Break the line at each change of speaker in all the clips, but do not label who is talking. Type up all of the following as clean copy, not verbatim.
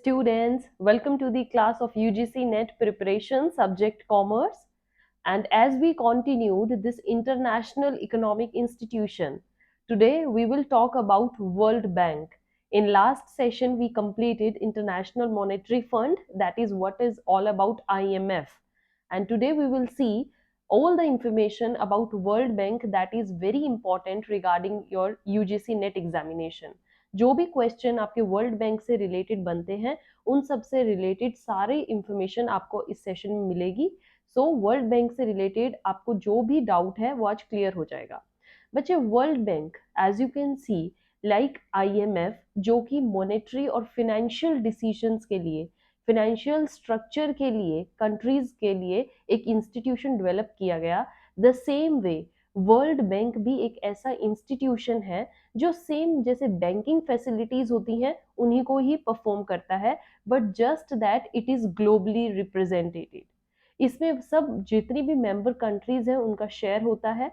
students, welcome to the class of UGC-NET preparation subject commerce. And as we continued this international economic institution, today we will talk about World Bank. In last session, we completed International Monetary Fund, that is what is all about IMF. And today we will see all the information about World Bank that is very important regarding your UGC NET examination. जो भी question आपके world bank से related बनते हैं उन सब से related सारे इंफॉर्मेशन आपको इस सेशन में मिलेगी. सो वर्ल्ड बैंक से रिलेटेड आपको जो भी डाउट है वो आज क्लियर हो जाएगा. बच्चे World Bank as you can see like IMF जो कि मॉनेटरी और फिनेंशियल डिसीजंस के लिए, फिनेंशियल स्ट्रक्चर के लिए, कंट्रीज के लिए एक इंस्टीट्यूशन डेवलप किया गया, the same way world bank भी एक ऐसा इंस्टीट्यूशन है जो सेम जैसे बैंकिंग फैसिलिटीज होती हैं उन्हीं को ही परफॉर्म करता है, but just that it is globally represented. इसमें सब जितनी भी मेंबर कंट्रीज हैं उनका शेयर होता है.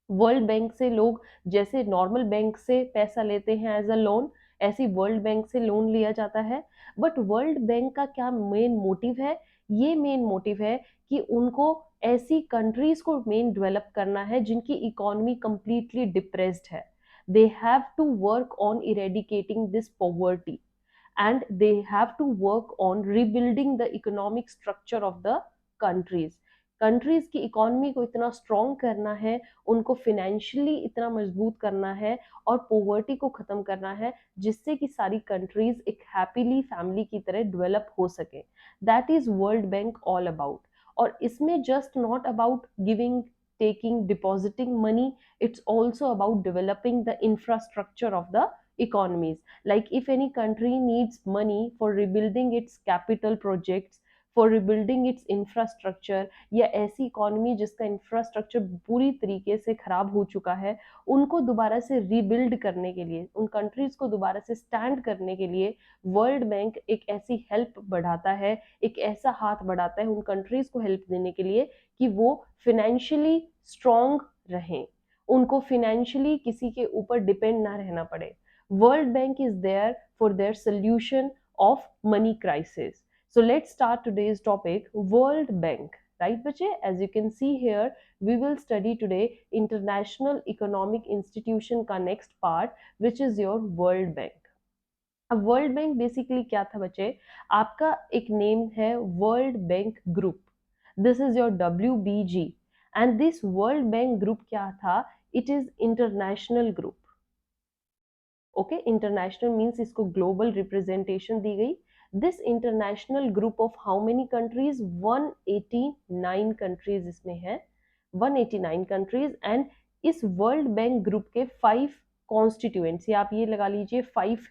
वर्ल्ड बैंक से लोग जैसे नॉर्मल बैंक से पैसा लेते हैं एज अ लोन, ऐसी वर्ल्ड बैंक से लोन लिया जाता है. बट वर्ल्ड बैंक का क्या मेन मोटिव है? ये मेन मोटिव है कि उनको ऐसी कंट्रीज को मेन डेवलप करना है जिनकी इकोनॉमी कंप्लीटली डिप्रेस्ड है. They have to work on eradicating this poverty and they have to work on rebuilding the economic structure of the countries. Countries की इकोनॉमी को इतना स्ट्रॉन्ग करना है, उनको फिनेंशियली इतना मजबूत करना है और पोवर्टी को खत्म करना है जिससे कि सारी कंट्रीज एक हैप्पीली फैमिली की तरह डेवलप हो सके. That is world bank all about. और इसमें just not about giving, taking, depositing money, it's also about developing the infrastructure of the economies. Like if any country needs money for rebuilding its capital projects, for rebuilding its infrastructure, या ऐसी economy जिसका infrastructure पूरी तरीके से खराब हो चुका है, उनको दोबारा से रीबिल्ड करने के लिए, उन कंट्रीज को दोबारा से स्टैंड करने के लिए वर्ल्ड बैंक एक ऐसी हेल्प बढ़ाता है, एक ऐसा हाथ बढ़ाता है उन कंट्रीज को हेल्प देने के लिए कि वो फिनेंशियली स्ट्रॉन्ग रहें, उनको फिनेंशियली किसी के ऊपर डिपेंड ना रहना पड़े. World Bank is there for their solution of money crisis. So let's start today's topic, World Bank. Right, bache? As you can see here, we will study today International Economic Institution का next part, which is your World Bank. अब world bank basically क्या था बच्चे? आपका एक name है world Bank group. This is your WBG. And this World Bank group क्या था? It is international group. Okay, international means इसको ग्लोबल रिप्रेजेंटेशन दी गई. This international group of how many countries? 189 countries इसमें है, 189 कंट्रीज. एंड इस world Bank group के 5 constituents, या आप ये लगा लीजिए 5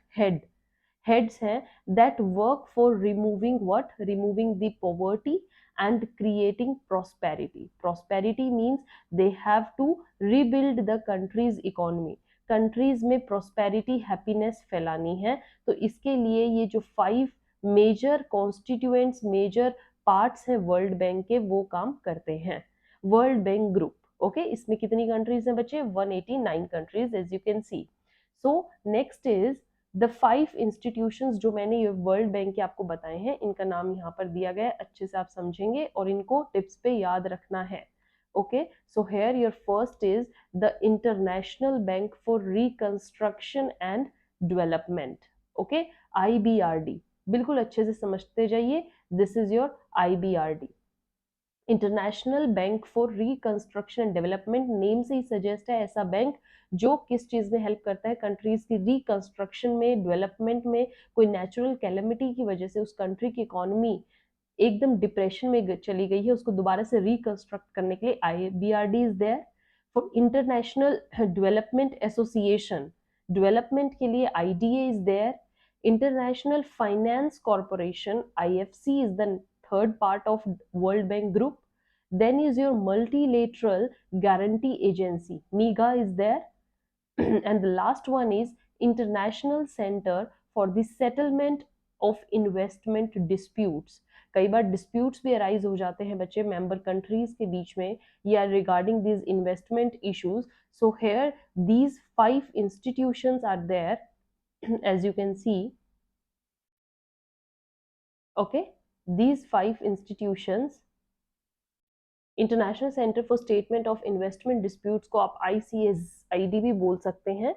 हेड्स हैं that work for removing what? Removing the poverty and creating prosperity. Prosperity means they have to rebuild the country's economy. Countries में प्रोस्पेरिटी, हैप्पीनेस फैलानी है, तो इसके लिए ये जो 5 मेजर कॉन्स्टिट्यूएंट्स, मेजर पार्ट्स हैं वर्ल्ड बैंक के, वो काम करते हैं. World Bank group. ओके, इसमें कितनी कंट्रीज हैं बच्चे? 189 countries, as you can see. So next is the 5 institutions जो मैंने ये वर्ल्ड बैंक के आपको बताए हैं, इनका नाम यहाँ पर दिया गया है, अच्छे से आप समझेंगे और इनको टिप्स पे याद रखना है. Okay, so here your first is the International Bank for Reconstruction and Development. Okay, IBRD. बिल्कुल अच्छे से समझते जाइए. This is your IBRD. International bank for reconstruction and development. Name से ही सजेस्ट है ऐसा बैंक जो किस चीज में हेल्प करता है? कंट्रीज की रिकंस्ट्रक्शन में, डेवलपमेंट में. कोई नेचुरल कैलेमिटी की वजह से उस कंट्री की इकोनॉमी एकदम डिप्रेशन में चली गई है, उसको दोबारा से रिकंस्ट्रक्ट करने के लिए IBRD is there. For International Development Association, development के लिए IDA is there. International Finance Corporation IFC is the third part of World Bank group. Then is your multilateral guarantee agency, MIGA is there. And the last one is International Center for the Settlement of Investment Disputes. कई बार disputes भी arise हो जाते हैं बच्चे member countries के बीच में, या regarding this investment issues. So here these 5 institutions are there, as you can see. Okay, these 5 institutions, International Centre for statement of Investment Disputes को आप ICSID भी बोल सकते हैं,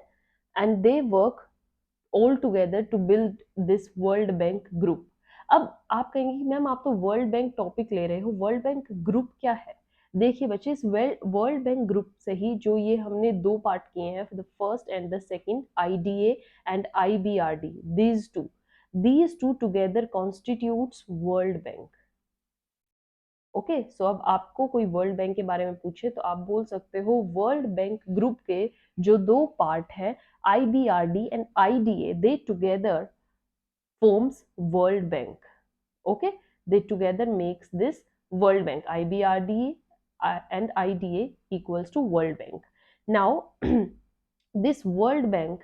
and they work all together to build this World Bank group. अब आप कहेंगे कि मैम आप तो वर्ल्ड बैंक टॉपिक ले रहे हो, वर्ल्ड बैंक ग्रुप क्या है? देखिए बच्चे, इस वर्ल्ड बैंक ग्रुप से ही जो ये हमने 2 पार्ट किए हैं, the first and the second, IDA एंड IBRD, these two together constitutes world bank. Okay, so अब आपको कोई वर्ल्ड बैंक के बारे में पूछे तो आप बोल सकते हो वर्ल्ड बैंक ग्रुप के जो 2 पार्ट है, IBRD and IDA, they together forms world bank। Okay, they together makes this world bank, IBRD and IDA equals to world bank। now this world bank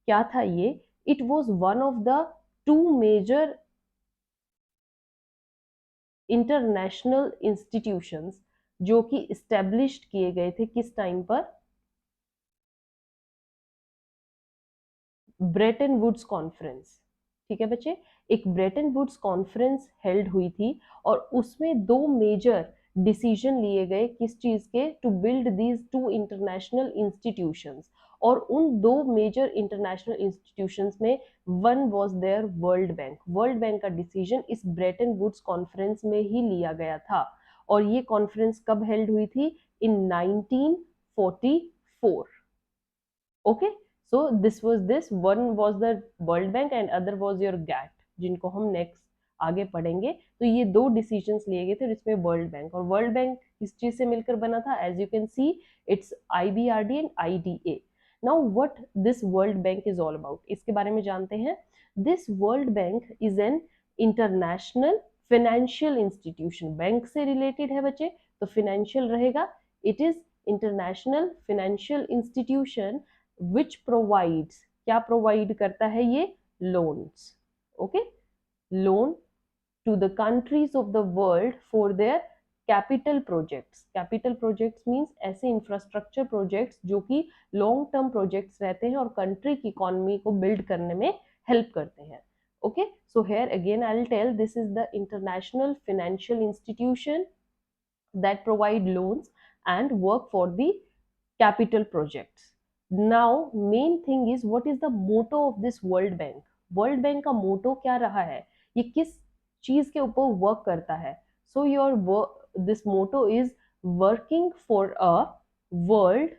क्या था ये? it was one of the 2 major international institutions जो कि established किए गए थे किस time पर? Bretton Woods conference. ठीक है बच्चे, एक ब्रेटन वुड्स कॉन्फ्रेंस हेल्ड हुई थी और उसमें 2 मेजर डिसीजन लिए गए किस चीज के? To build these 2 international institutions. और उन 2 मेजर इंटरनेशनल इंस्टीट्यूशंस में one was there World Bank. World Bank का डिसीजन इस ब्रेटन वुड्स कॉन्फ्रेंस में ही लिया गया था, और ये कॉन्फ्रेंस कब हेल्ड हुई थी? इन 1944। Okay, so this was this one was the world bank and other was your GATT, जिनको हम नेक्स्ट आगे पढ़ेंगे। तो ये 2 डिसीजंस लिए गए थे जिसमें वर्ल्ड बैंक, और वर्ल्ड बैंक किस चीज से मिलकर बना था? As you can see it's IBRD and IDA। Now what this World Bank is all about, इसके बारे में जानते हैं। This World Bank is an international financial institution. Bank से रिलेटेड है बच्चे, तो फाइनेंशियल रहेगा। It is international financial institution which provides, क्या प्रोवाइड करता है ये? loans। okay, loan to the countries of the world for their capital projects। capital projects means ऐसे इंफ्रास्ट्रक्चर प्रोजेक्ट्स जो कि लॉन्ग टर्म प्रोजेक्ट्स रहते हैं और कंट्री की इकोनॉमी को बिल्ड करने में हेल्प करते हैं। okay, so here again I will tell, this is the international financial institution that provide loans and work for the capital projects। now main thing is, what is the motto of this world bank? world bank का मोटो क्या रहा है? ये किस चीज के ऊपर work करता है? so your this motto is working for a world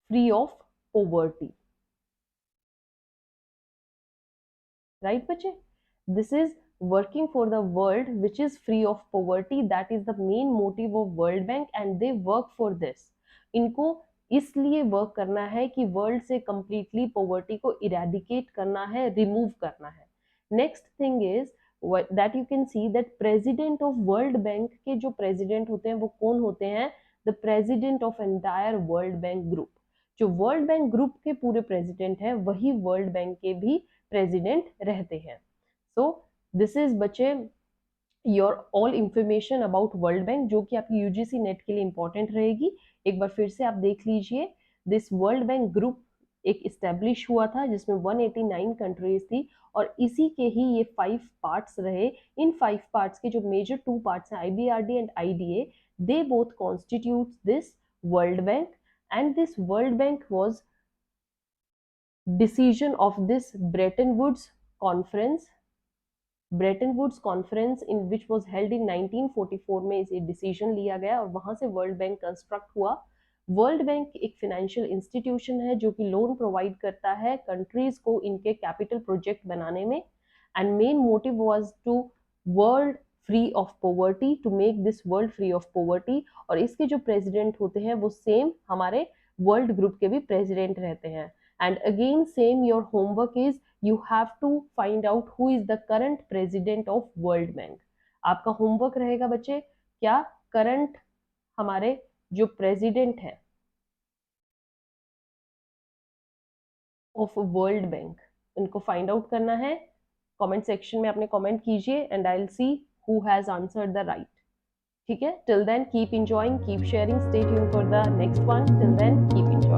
free of poverty। right बच्चे, this is working for the world which is free of poverty, that is the main motive of world bank and they work for this। इनको इसलिए work करना है कि world से completely poverty को eradicate करना है, रिमूव करना है। Next thing is that you can see that president of world bank के जो प्रेसिडेंट होते हैं वो कौन होते हैं? The president of entire world Bank group. जो वर्ल्ड बैंक ग्रुप के पूरे प्रेसिडेंट हैं वही वर्ल्ड बैंक के भी प्रेसिडेंट रहते हैं। सो दिस इज बच्चे your all information about world bank, जो कि आपकी UGC नेट के लिए इंपॉर्टेंट रहेगी। एक बार फिर से आप देख लीजिए, दिस वर्ल्ड बैंक ग्रुप एक इस्टेब्लिश हुआ था जिसमें 189 कंट्रीज थी, और इसी के ही ये 5 पार्ट्स रहे। इन 5 पार्ट्स के जो मेजर 2 पार्ट्स हैं, IBRD and IDA, they both constitute this World Bank, and this World Bank was decision of this Bretton Woods conference। Bretton Woods conference in which was held in 1944 में इसे decision लिया गया और वहां से World Bank construct हुआ। World Bank एक financial institution है जो कि लोन प्रोवाइड करता है कंट्रीज को इनके कैपिटल प्रोजेक्ट बनाने में, and main motive was to world free of poverty, to make this world free of poverty. और इसके जो प्रेसिडेंट होते हैं वो सेम हमारे वर्ल्ड ग्रुप के भी प्रेसिडेंट रहते हैं। And again same your homework is you have to find out who is the current president of world bank। आपका होमवर्क रहेगा बच्चे, क्या करंट हमारे जो प्रेसिडेंट है ऑफ वर्ल्ड बैंक, इनको फाइंड आउट करना है। कमेंट सेक्शन में आपने कमेंट कीजिए and I will see who has answered the right. ठीक है, till then keep enjoying, keep sharing, stay tuned for the next one. Till then keep enjoying।